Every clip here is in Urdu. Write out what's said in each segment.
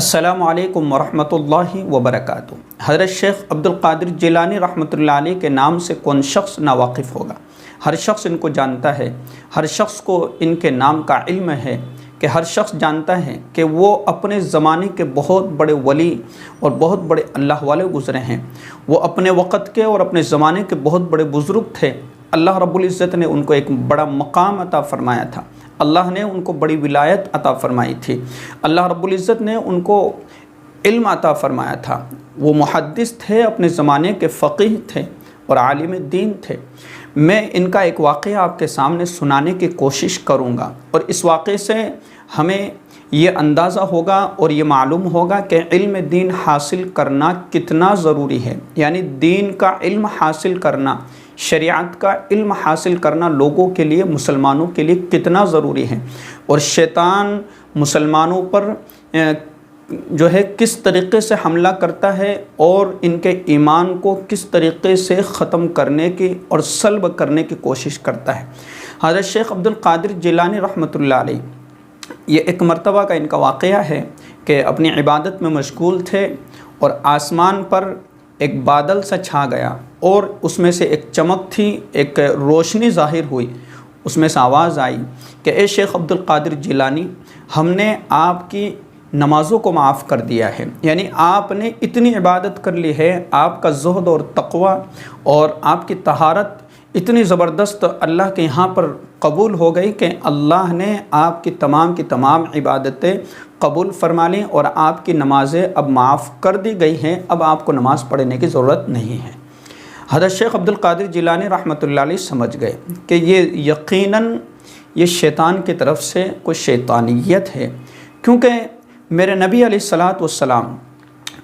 السلام علیکم ورحمۃ اللہ وبرکاتہ۔ حضرت شیخ عبد القادر جیلانی رحمۃ اللہ علیہ کے نام سے کون شخص ناواقف ہوگا؟ ہر شخص ان کو جانتا ہے، ہر شخص کو ان کے نام کا علم ہے کہ ہر شخص جانتا ہے کہ وہ اپنے زمانے کے بہت بڑے ولی اور بہت بڑے اللہ والے گزرے ہیں۔ وہ اپنے وقت کے اور اپنے زمانے کے بہت بڑے بزرگ تھے۔ اللہ رب العزت نے ان کو ایک بڑا مقام عطا فرمایا تھا، اللہ نے ان کو بڑی ولایت عطا فرمائی تھی، اللہ رب العزت نے ان کو علم عطا فرمایا تھا۔ وہ محدث تھے، اپنے زمانے کے فقیہ تھے اور عالم دین تھے۔ میں ان کا ایک واقعہ آپ کے سامنے سنانے کی کوشش کروں گا، اور اس واقعے سے ہمیں یہ اندازہ ہوگا اور یہ معلوم ہوگا کہ علم دین حاصل کرنا کتنا ضروری ہے، یعنی دین کا علم حاصل کرنا، شریعت کا علم حاصل کرنا لوگوں کے لیے، مسلمانوں کے لیے کتنا ضروری ہے، اور شیطان مسلمانوں پر جو ہے کس طریقے سے حملہ کرتا ہے اور ان کے ایمان کو کس طریقے سے ختم کرنے کی اور سلب کرنے کی کوشش کرتا ہے۔ حضرت شیخ عبد القادر جیلانی رحمۃ اللہ علیہ، یہ ایک مرتبہ کا ان کا واقعہ ہے کہ اپنی عبادت میں مشغول تھے اور آسمان پر ایک بادل سا چھا گیا اور اس میں سے ایک چمک تھی، ایک روشنی ظاہر ہوئی۔ اس میں سے آواز آئی کہ اے شیخ عبد القادر جیلانی، ہم نے آپ کی نمازوں کو معاف کر دیا ہے، یعنی آپ نے اتنی عبادت کر لی ہے، آپ کا زہد اور تقوی اور آپ کی طہارت اتنی زبردست اللہ کے یہاں پر قبول ہو گئی کہ اللہ نے آپ کی تمام عبادتیں قبول فرما لیں اور آپ کی نمازیں اب معاف کر دی گئی ہیں، اب آپ کو نماز پڑھنے کی ضرورت نہیں ہے۔ حضرت شیخ عبد القادر جیلانی رحمۃ اللہ علیہ سمجھ گئے کہ یہ یقیناً یہ شیطان کی طرف سے کوئی شیطانیت ہے، کیونکہ میرے نبی علیہ الصلاۃ والسلام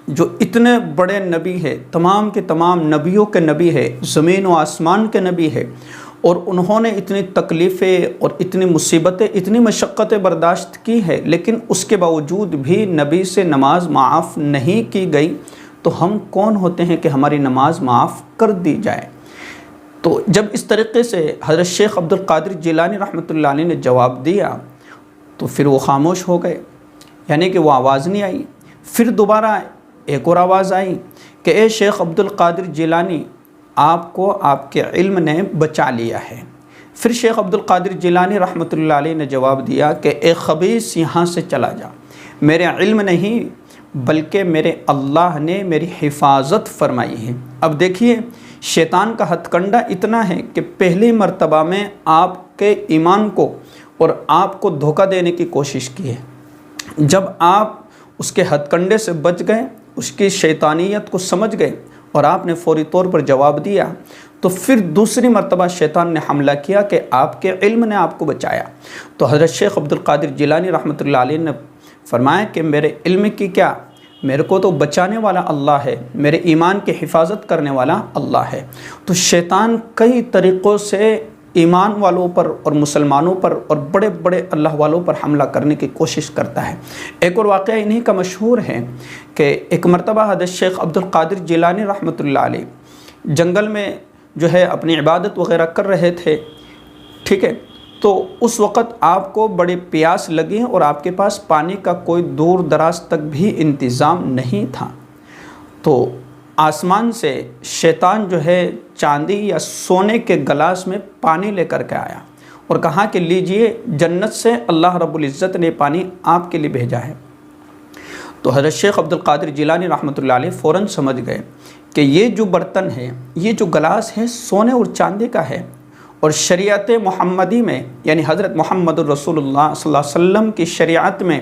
جو اتنے بڑے نبی ہے، تمام کے تمام نبیوں کے نبی ہے، زمین و آسمان کے نبی ہے، اور انہوں نے اتنی تکلیفیں اور اتنی مصیبتیں، اتنی مشقتیں برداشت کی ہے، لیکن اس کے باوجود بھی نبی سے نماز معاف نہیں کی گئی، تو ہم کون ہوتے ہیں کہ ہماری نماز معاف کر دی جائے؟ تو جب اس طریقے سے حضرت شیخ عبد القادر جیلانی رحمۃ اللہ علیہ نے جواب دیا تو پھر وہ خاموش ہو گئے، یعنی کہ وہ آواز نہیں آئی۔ پھر دوبارہ ایک اور آواز آئی کہ اے شیخ عبد القادر جیلانی، آپ کو آپ کے علم نے بچا لیا ہے۔ پھر شیخ عبد القادر جیلانی رحمۃ اللہ علیہ نے جواب دیا کہ اے خبیث، یہاں سے چلا جا، میرے علم نہیں بلکہ میرے اللہ نے میری حفاظت فرمائی ہے۔ اب دیکھیے، شیطان کا ہتھ کنڈا اتنا ہے کہ پہلی مرتبہ میں آپ کے ایمان کو اور آپ کو دھوکہ دینے کی کوشش کی ہے۔ جب آپ اس کے ہتھ کنڈے سے بچ گئے، اس کی شیطانیت کو سمجھ گئے اور آپ نے فوری طور پر جواب دیا، تو پھر دوسری مرتبہ شیطان نے حملہ کیا کہ آپ کے علم نے آپ کو بچایا۔ تو حضرت شیخ عبد القادر جیلانی رحمۃ اللہ علیہ نے فرمایا کہ میرے علم کی کیا، میرے کو تو بچانے والا اللہ ہے، میرے ایمان کی حفاظت کرنے والا اللہ ہے۔ تو شیطان کئی طریقوں سے ایمان والوں پر اور مسلمانوں پر اور بڑے بڑے اللہ والوں پر حملہ کرنے کی کوشش کرتا ہے۔ ایک اور واقعہ انہی کا مشہور ہے کہ ایک مرتبہ حضرت شیخ عبد القادر جیلانی رحمۃ اللہ علیہ جنگل میں جو ہے اپنی عبادت وغیرہ کر رہے تھے، ٹھیک ہے، تو اس وقت آپ کو بڑی پیاس لگی اور آپ کے پاس پانی کا کوئی دور دراز تک بھی انتظام نہیں تھا، تو آسمان سے شیطان جو ہے چاندی یا سونے کے گلاس میں پانی لے کر کے آیا اور کہا کہ لیجئے، جنت سے اللہ رب العزت نے پانی آپ کے لیے بھیجا ہے۔ تو حضرت شیخ عبد القادر جیلانی رحمۃ اللہ علیہ فوراً سمجھ گئے کہ یہ جو برتن ہے، یہ جو گلاس ہے، سونے اور چاندی کا ہے، اور شریعت محمدی میں، یعنی حضرت محمد الرسول اللہ صلی اللہ علیہ وسلم کی شریعت میں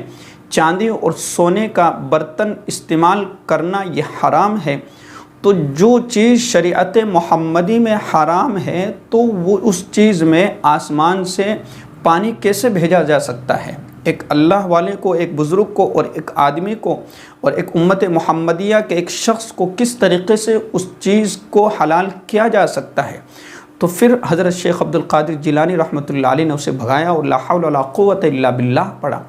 چاندی اور سونے کا برتن استعمال کرنا یہ حرام ہے۔ تو جو چیز شریعت محمدی میں حرام ہے، تو وہ اس چیز میں آسمان سے پانی کیسے بھیجا جا سکتا ہے؟ ایک اللہ والے کو، ایک بزرگ کو اور ایک آدمی کو اور ایک امت محمدیہ کے ایک شخص کو کس طریقے سے اس چیز کو حلال کیا جا سکتا ہے؟ تو پھر حضرت شیخ عبد القادر جیلانی رحمۃ اللہ علیہ نے اسے بھگایا اور لا حول ولا قوت الا باللہ پڑھا۔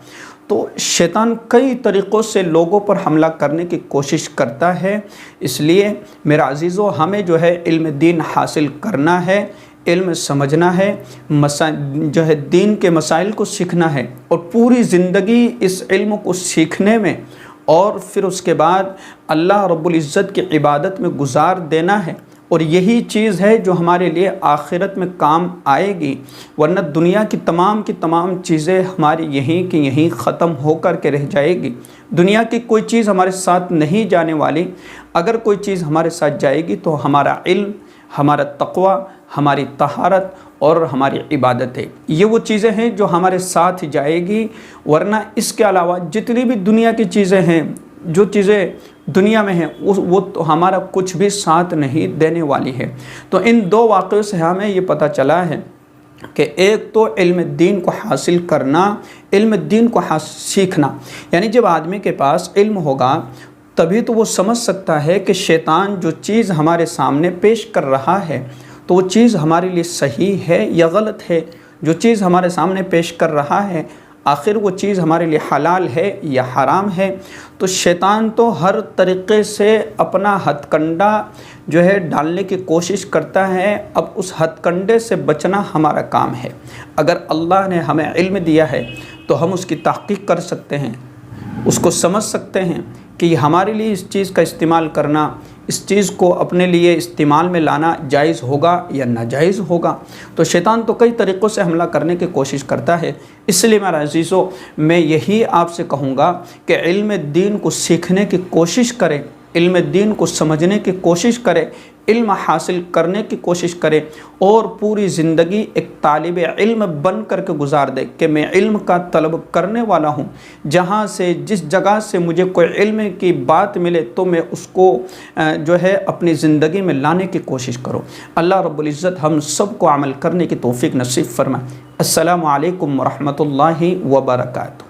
تو شیطان کئی طریقوں سے لوگوں پر حملہ کرنے کی کوشش کرتا ہے، اس لیے میرا عزیزو، ہمیں جو ہے علم دین حاصل کرنا ہے، علم سمجھنا ہے، جو ہے دین کے مسائل کو سیکھنا ہے، اور پوری زندگی اس علم کو سیکھنے میں اور پھر اس کے بعد اللہ رب العزت کی عبادت میں گزار دینا ہے، اور یہی چیز ہے جو ہمارے لیے آخرت میں کام آئے گی، ورنہ دنیا کی تمام چیزیں ہماری یہیں کی یہیں ختم ہو کر کے رہ جائے گی۔ دنیا کی کوئی چیز ہمارے ساتھ نہیں جانے والی، اگر کوئی چیز ہمارے ساتھ جائے گی تو ہمارا علم، ہمارا تقوی، ہماری طہارت اور ہماری عبادت ہے، یہ وہ چیزیں ہیں جو ہمارے ساتھ جائے گی، ورنہ اس کے علاوہ جتنی بھی دنیا کی چیزیں ہیں، جو چیزیں دنیا میں ہیں وہ تو ہمارا کچھ بھی ساتھ نہیں دینے والی ہے۔ تو ان دو واقعوں سے ہمیں یہ پتہ چلا ہے کہ ایک تو علم دین کو حاصل کرنا، علم دین کو سیکھنا، یعنی جب آدمی کے پاس علم ہوگا تبھی تو وہ سمجھ سکتا ہے کہ شیطان جو چیز ہمارے سامنے پیش کر رہا ہے تو وہ چیز ہمارے لیے صحیح ہے یا غلط ہے، جو چیز ہمارے سامنے پیش کر رہا ہے آخر وہ چیز ہمارے لیے حلال ہے یا حرام ہے۔ تو شیطان تو ہر طریقے سے اپنا ہتھ کنڈا جو ہے ڈالنے کی کوشش کرتا ہے، اب اس ہتھ کنڈے سے بچنا ہمارا کام ہے۔ اگر اللہ نے ہمیں علم دیا ہے تو ہم اس کی تحقیق کر سکتے ہیں، اس کو سمجھ سکتے ہیں کہ ہمارے لیے اس چیز کا استعمال کرنا، اس چیز کو اپنے لیے استعمال میں لانا جائز ہوگا یا ناجائز ہوگا۔ تو شیطان تو کئی طریقوں سے حملہ کرنے کی کوشش کرتا ہے، اس لیے میرا عزیزو میں یہی آپ سے کہوں گا کہ علم دین کو سیکھنے کی کوشش کریں، علم دین کو سمجھنے کی کوشش کریں، علم حاصل کرنے کی کوشش کریں، اور پوری زندگی ایک طالب علم بن کر کے گزار دے کہ میں علم کا طلب کرنے والا ہوں، جہاں سے جس جگہ سے مجھے کوئی علم کی بات ملے تو میں اس کو جو ہے اپنی زندگی میں لانے کی کوشش کرو۔ اللہ رب العزت ہم سب کو عمل کرنے کی توفیق نصیب فرمائے۔ السلام علیکم ورحمۃ اللہ وبرکاتہ۔